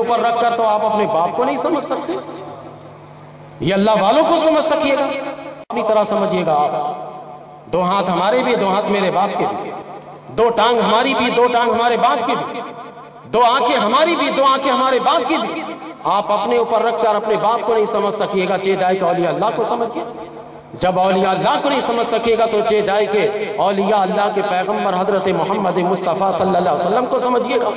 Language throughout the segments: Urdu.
اوپر رکھ کر تو آپ اپنے باپ کو نہیں سمجھ سکتے؟ یہ اللہ والوں کو سمجھ سکیے گا، اپنی طرح سمجھیے گا آپ۔ دو ہاتھ ہمارے بھی، دو ہاتھ میرے باپ کے بھی، دو ٹانگ ہماری بھی، دو ٹانگ ہمارے باپ کی بھی، دو آنکھیں ہماری بھی، دو آنکھیں ہمارے باپ کی بھی۔ آپ اپنے اوپر رکھ کر اپنے باپ کو نہیں سمجھ سکیے گا، چہ جائے کہ اولیاء اللہ کو سمجھیے۔ جب اولیاء اللہ کو نہیں سمجھ سکے گا تو چہ جائے کہ اولیاء اللہ کے پیغمبر حضرت محمد مصطفیٰ صلی اللہ علیہ وسلم کو سمجھیے گا،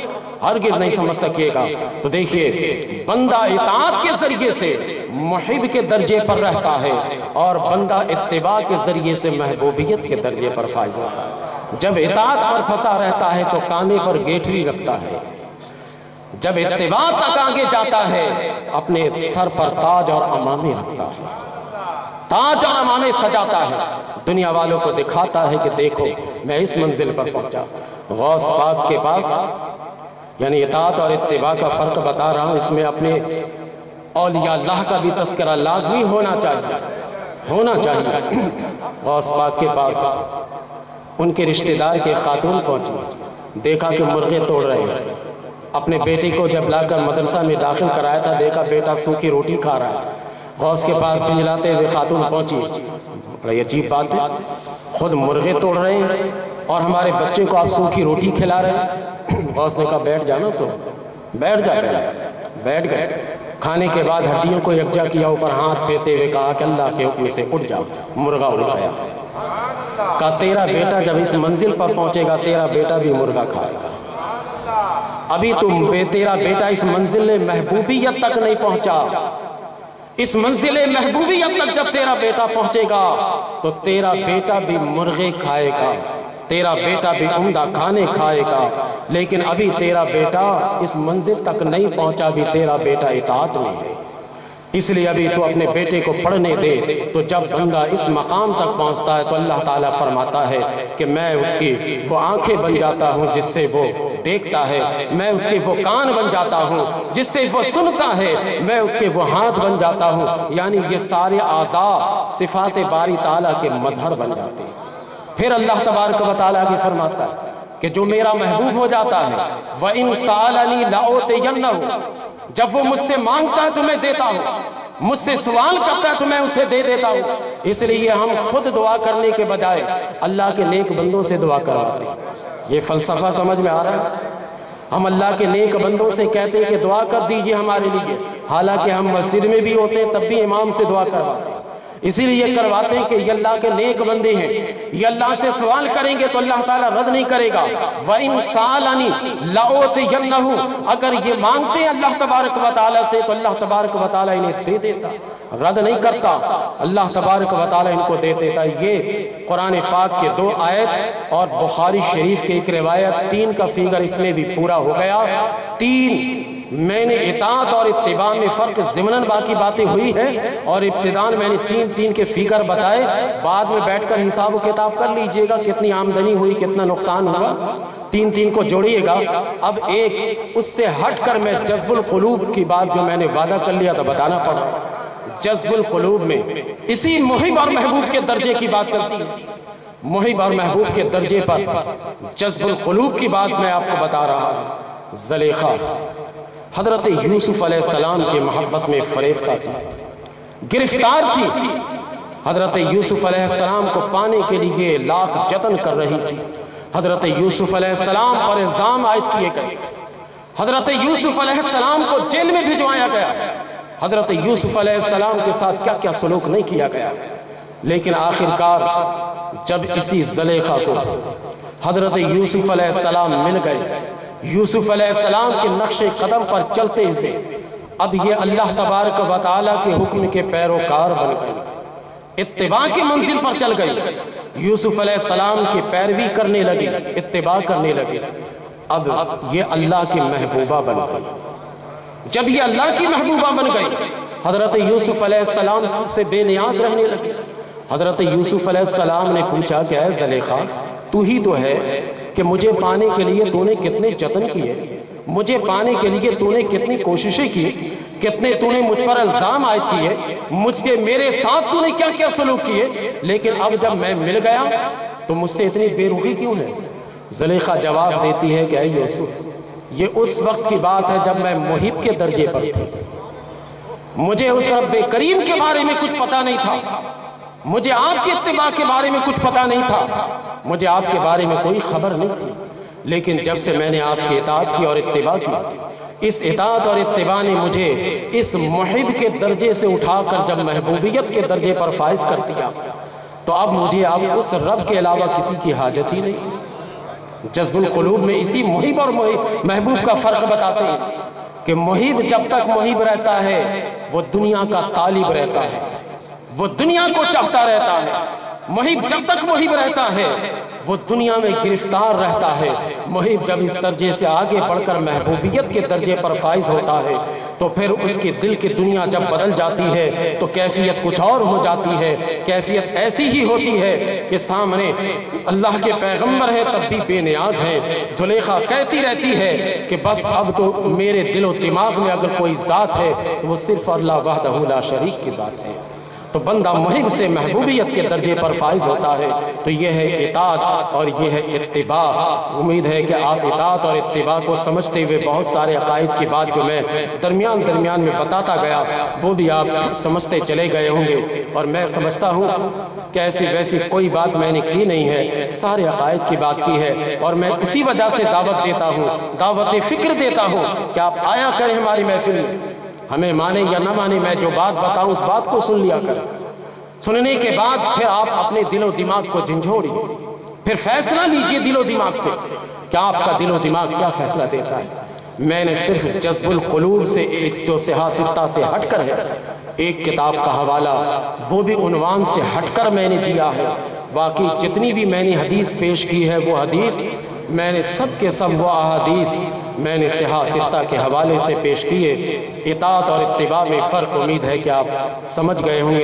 ہرگز نہیں سمجھ سکیے گا۔ تو دیکھیے، بندہ اطاعت کے ذریعے سے محب کے درجے پر رہتا ہے، اور بندہ اتباع کے ذریعے سے محبوبیت کے درجے پر فائز ہوتا ہے۔ جب اطاعت پر پھنسا رہتا ہے تو کاندھے پر گیٹھری رکھتا ہے، جب اتباع تک آگے جاتا ہے اپنے سر پر تاج اور امامے رکھتا ہے، تاج اور امامے سجاتا ہے، دنیا والوں کو دکھاتا ہے کہ دیکھو میں اس منزل پر پہنچا۔ غوث پاک کے پاس، یعنی اطاعت اور اتباع کا فرق بتا رہا ہوں، اس میں اپنے اولیاء اللہ کا بھی تذکرہ لازمی ہونا چاہیے۔ غوث پاک کے پاس ان کے رشتہ دار کے خاتون پہنچی، دیکھا کہ مرغے توڑ رہے ہیں۔ اپنے بیٹے کو جب لا کر مدرسہ میں داخل کرایا تھا، دیکھا بیٹا سوکھی روٹی کھا رہا ہے۔ غوث کے پاس جھنجھلاتے ہوئے خاتون پہنچی، بڑی عجیب بات ہے، خود مرغے توڑ رہے ہیں اور ہمارے بچے کو آپ سوکھی روٹی کھلا رہے ہیں۔ غوث نے کہا بیٹھ جانا، تو بیٹھ گئے۔ کھانے کے بعد ہڈیوں کو یکجا کیا، اوپر ہاتھ پھیرتے ہوئے کہا کہ اللہ کے حکم سے اٹھ جاؤ۔ مرغا اڑ گیا۔ کہا تیرا بیٹا جب اس منزل پر پہنچے گا تیرا بیٹا بھی مرغا کھائے گا۔ ابھی تیرا بیٹا اس منزل محبوبیت تک نہیں پہنچا، اس منزل محبوبیت تک جب تیرا بیٹا پہنچے گا تو تیرا بیٹا بھی مرغے کھائے گا، تیرا بیٹا بھی عمدہ کھانے کھائے گا۔ لیکن ابھی تیرا بیٹا اس منزل تک نہیں پہنچا، بھی تیرا بیٹا اطاعت میں ہے، اس لیے ابھی تو اپنے بیٹے کو پڑھنے دے۔ تو جب بندہ اس مقام تک پہنچتا ہے تو اللہ تعالیٰ فرماتا ہے کہ میں اس کی وہ آنکھیں بن جاتا ہوں جس سے وہ دیکھتا ہے، میں اس کے وہ کان بن جاتا ہوں جس سے وہ سنتا ہے، میں اس کے وہ ہاتھ بن جاتا ہوں۔ یعنی یہ سارے اعضاء صفات باری تعالیٰ کے مظہر بن جاتے ہیں۔ پھر اللہ تبارک و تعالیٰ کی فرماتا ہے کہ جو میرا محبوب ہو جاتا ہے وَإِن سَأَلَنِي لَأُعْطِيَنَّهُ، جب وہ مجھ سے مانگتا ہے تو میں دیتا ہوں، مجھ سے سوال کرتا ہے تو میں اسے دے دیتا ہوں۔ اس لیے ہم خود دعا کرنے کے بجائے اللہ کے نیک بندوں سے دعا کرواتے ہیں۔ یہ فلسفہ سمجھ میں آ رہا ہے؟ ہم اللہ کے نیک بندوں سے کہتے ہیں کہ دعا کر دیجئے ہمارے لیے، حالانکہ ہم مسجد میں بھی ہوتے ہیں تب بھی امام سے دعا کرواتے ہیں۔ اسی لیے یہ کرواتے ہیں کہ یہ اللہ کے نیک بندے ہیں، یہ اللہ سے سوال کریں گے تو اللہ تعالیٰ رد نہیں کرے گا۔ وَإِن سَأَلَنِي لَأُعْطِيَنَّهُ، اگر یہ مانگتے ہیں اللہ تبارک و تعالیٰ سے تو اللہ تبارک و تعالیٰ انہیں دے دیتا، رد نہیں کرتا، اللہ تبارک و تعالیٰ ان کو دے دیتا۔ یہ قرآن پاک کے 2 آیت اور بخاری شریف کے ایک روایت، 3 کا فیگر اس میں بھی پورا ہو گیا۔ 3 میں نے اطاعت اور اتباع میں فرق ضمناً باقی باتیں ہوئی ہیں، اور ابتداً میں نے 3 کے فیگر بتائے، بعد میں بیٹھ کر حساب و کتاب کر لیجئے گا کتنی آمدنی ہوئی کتنا نقصان ہوا، 3 کو جوڑیے گا۔ اب ایک اس سے ہٹ کر میں جذب القلوب کی بات جو میں نے وعدہ کر لیا تھا بتانا پڑا۔ جذب القلوب میں اسی محب اور محبوب کے درجے کی بات چلتی ہے، محب اور محبوب کے درجے پر جذب القلوب کی بات میں آپ کو بتا رہا ہوں۔ زلیخا حضرت یوسف علیہ السلام کی محبت میں فریفتہ تھی، گرفتار تھی، حضرت یوسف علیہ السلام کو پانے کے لیے لاکھ جتن کر رہی تھی۔ حضرت یوسف علیہ السلام پر الزام عائد کیے گئے، حضرت یوسف علیہ السلام کو جیل میں بھجوایا گیا، حضرت یوسف علیہ السلام کے ساتھ کیا کیا سلوک نہیں کیا گیا، لیکن آخرکار جب اسی زلیخا کو حضرت یوسف علیہ السلام مل گئے، یوسف علیہ السلام کے نقش قدم پر چلتے ہوئے اب یہ اللہ تبارک و تعالیٰ کے حکم کے پیروکار بن گئے، اتباع کی منزل پر چل گئی، یوسف علیہ السلام کی پیروی کرنے لگی، اتباع کرنے لگی۔ اب یہ اللہ کی محبوبہ بن گئی۔ جب یہ اللہ کی محبوبہ بن گئی، حضرت یوسف علیہ السلام سے بے نیاز رہنے لگی۔ حضرت یوسف علیہ السلام نے پوچھا کہ اے زلیخا، تو ہی تو ہے کہ مجھے پانے کے لیے تو نے کتنے جتن کیے، مجھے پانے کے لیے تو نے کتنی کوششیں کی، کتنے تو نے مجھ پر الزام عائد کیے، میرے ساتھ تو نے کیا کیا سلوک کیے، لیکن اب جب میں مل گیا تو مجھ سے اتنی بے رخی کیوں ہے؟ زلیخا جواب دیتی ہے کہ اے یوسف، یہ اس وقت کی بات ہے جب میں محب کے درجے پر تھی. مجھے اس رب کریم کے بارے میں کچھ پتا نہیں تھا, مجھے آپ کے اتباع کے بارے میں کچھ پتا نہیں تھا, مجھے آپ کے بارے میں کوئی خبر نہیں تھی. لیکن جب سے میں نے آپ کی اطاعت کی اور اتباع کی, اس اطاعت اور اتباع نے مجھے اس محب کے درجے سے اٹھا کر جب محبوبیت کے درجے پر فائز کر دیا, تو اب مجھے اب اس رب کے علاوہ کسی کی حاجت ہی نہیں. جذب القلوب میں اسی محب اور محبوب کا فرق بتاتے ہیں کہ محب جب تک محب رہتا ہے وہ دنیا کا طالب رہتا ہے, وہ دنیا کو چاہتا رہتا ہے. محب جب تک محب رہتا ہے وہ دنیا میں گرفتار رہتا ہے. محب جب اس درجے سے آگے بڑھ کر محبوبیت کے درجے پر فائز ہوتا ہے تو پھر اس کے دل کی دنیا جب بدل جاتی ہے تو کیفیت کچھ اور ہو جاتی ہے. کیفیت ایسی ہی ہوتی ہے کہ سامنے اللہ کے پیغمبر ہے تب بھی بے نیاز ہیں. زلیخا کہتی رہتی ہے کہ بس اب تو میرے دل و دماغ میں اگر کوئی ذات ہے تو وہ صرف اللہ وحدہ لا شریک کی ذات ہے. تو بندہ محب سے محبوبیت کے درجے پر فائز ہوتا ہے. تو یہ ہے اطاعت اور یہ ہے اتباع. امید ہے کہ آپ اطاعت اور اتباع کو سمجھتے ہوئے بہت سارے عقائد کی بات جو میں درمیان میں بتاتا گیا وہ بھی آپ سمجھتے چلے گئے ہوں گے. اور میں سمجھتا ہوں کہ ایسی ویسی کوئی بات میں نے کی نہیں ہے, سارے عقائد کی بات کی ہے. اور میں اسی وجہ سے دعوت دیتا ہوں, دعوت فکر دیتا ہوں کہ آپ آیا کریں ہماری محفل میں. ہمیں مانے یا نہ مانے, میں جو بات بتاؤں اس بات کو سن لیا کریں. سننے کے بعد پھر آپ اپنے دل و دماغ کو جھنجھوڑیے, پھر فیصلہ لیجئے دل و دماغ سے کہ آپ کا دل و دماغ کیا فیصلہ دیتا ہے. میں نے صرف جذب القلوب سے ایک جو صحاح ستہ سے ہٹ کر ہے ایک کتاب کا حوالہ وہ بھی عنوان سے ہٹ کر میں نے دیا ہے. باقی جتنی بھی میں نے حدیث پیش کی ہے وہ حدیث میں نے سب کے سب وہ احادیث میں نے صحاح ستہ کے حوالے سے پیش کیے. اطاعت اور اتباع میں فرق امید ہے کہ آپ سمجھ گئے ہوں گے.